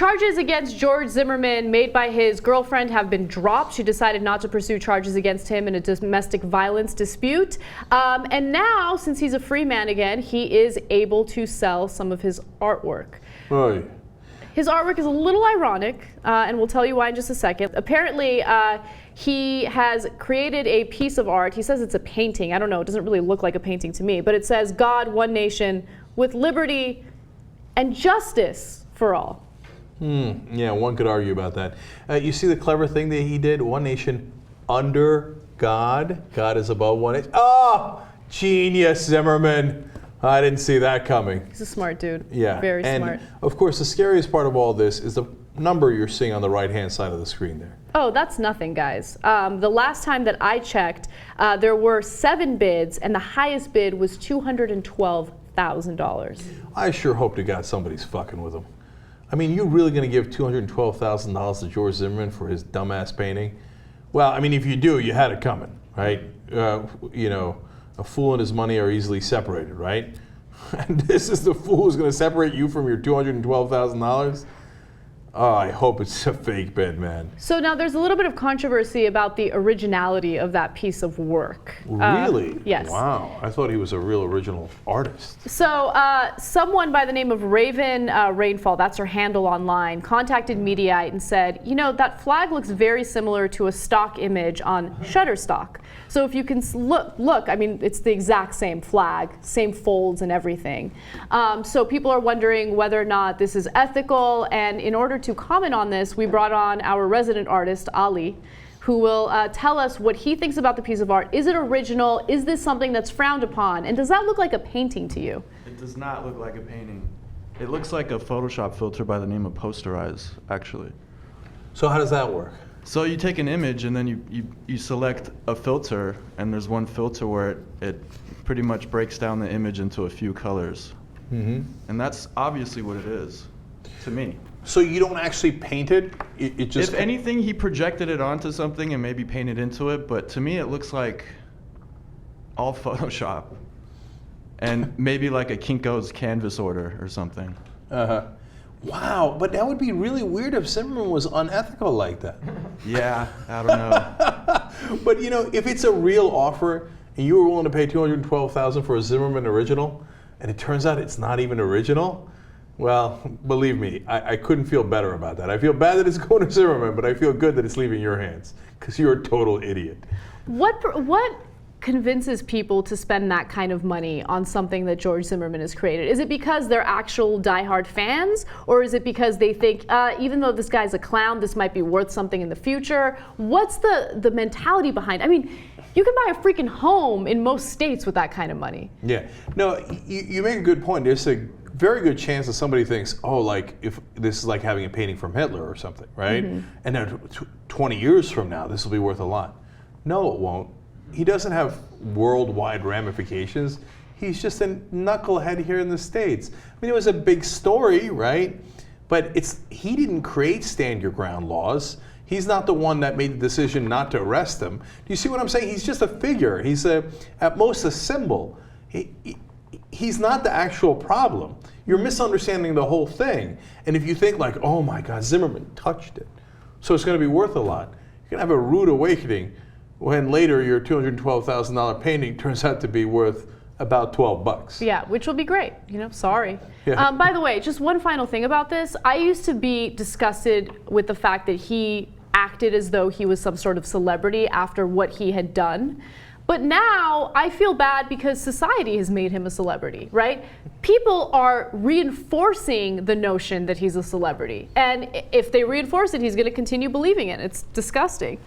Charges against George Zimmerman made by his girlfriend have been dropped. She decided not to pursue charges against him in a domestic violence dispute. And now, since he's a free man again, he is able to sell some of his artwork. Right. His artwork is a little ironic, and we'll tell you why in just a second. Apparently, he has created a piece of art. He says it's a painting. I don't know, it doesn't really look like a painting to me, but it says, "God, one nation, with liberty and justice for all." Yeah, one could argue about that. You see the clever thing that he did? One nation under God. God is above one nation. Oh, genius, Zimmerman. I didn't see that coming. He's a smart dude. Yeah. Very smart. Of course, the scariest part of all this is the number you're seeing on the right-hand side of the screen there. Oh, that's nothing, guys. The last time that I checked, there were 7 bids, and the highest bid was $212,000. I sure hope to God somebody's fucking with him. I mean, you really going to give $212,000 to George Zimmerman for his dumbass painting? Well, I mean, if you do, you had it coming, right? You know, a fool and his money are easily separated, right? And this is the fool who's going to separate you from your $212,000? Oh, I hope it's a fake bid, man. So now there's a little bit of controversy about the originality of that piece of work. Really? Yes. Wow. I thought he was a real original artist. So someone by the name of Raven Rainfall, that's her handle online, contacted Mediaite and said, you know, that flag looks very similar to a stock image on Shutterstock. So if you can look, I mean, it's the exact same flag, same folds and everything. So people are wondering whether or not this is ethical, and in order to comment on this, we brought on our resident artist, Ali, who will tell us what he thinks about the piece of art. Is it original? Is this something that's frowned upon? And does that look like a painting to you? It does not look like a painting. It looks like a Photoshop filter by the name of Posterize, actually. So how does that work? So you take an image and then you select a filter, and there's one filter where it pretty much breaks down the image into a few colors. Mm-hmm. And that's obviously what it is, to me. So you don't actually paint it? It just... If anything, he projected it onto something and maybe painted into it, but to me it looks like all Photoshop. And maybe like a Kinko's canvas order or something. Uh-huh. Wow, but that would be really weird if Zimmerman was unethical like that. Yeah, I don't know. But you know, if it's a real offer and you were willing to pay $212,000 for a Zimmerman original, and it turns out it's not even original, well, believe me, I couldn't feel better about that. I feel bad that it's going to Zimmerman, but I feel good that it's leaving your hands, because you're a total idiot. What convinces people to spend that kind of money on something that George Zimmerman has created? Is it because they're actual diehard fans, or is it because they think, even though this guy's a clown, this might be worth something in the future? What's the mentality behind it? I mean, you can buy a freaking home in most states with that kind of money. Yeah, no, you make a good point. There's a very good chance that somebody thinks, oh, like if this is like having a painting from Hitler or something, right? Mm-hmm. And then 20 years from now, this will be worth a lot. No, it won't. He doesn't have worldwide ramifications. He's just a knucklehead here in the States. I mean, it was a big story, right? But he didn't create stand your ground laws. He's not the one that made the decision not to arrest him. Do you see what I'm saying? He's just a figure. He's at most a symbol. He's not the actual problem. You're misunderstanding the whole thing. And if you think like, oh my God, Zimmerman touched it, so it's going to be worth a lot, you're going to have a rude awakening when later your $212,000 painting turns out to be worth about $12. Yeah, which will be great. You know, sorry. Yeah. By the way, just one final thing about this. I used to be disgusted with the fact that he acted as though he was some sort of celebrity after what he had done. But now I feel bad because society has made him a celebrity, right? People are reinforcing the notion that he's a celebrity. And if they reinforce it, he's going to continue believing it. It's disgusting.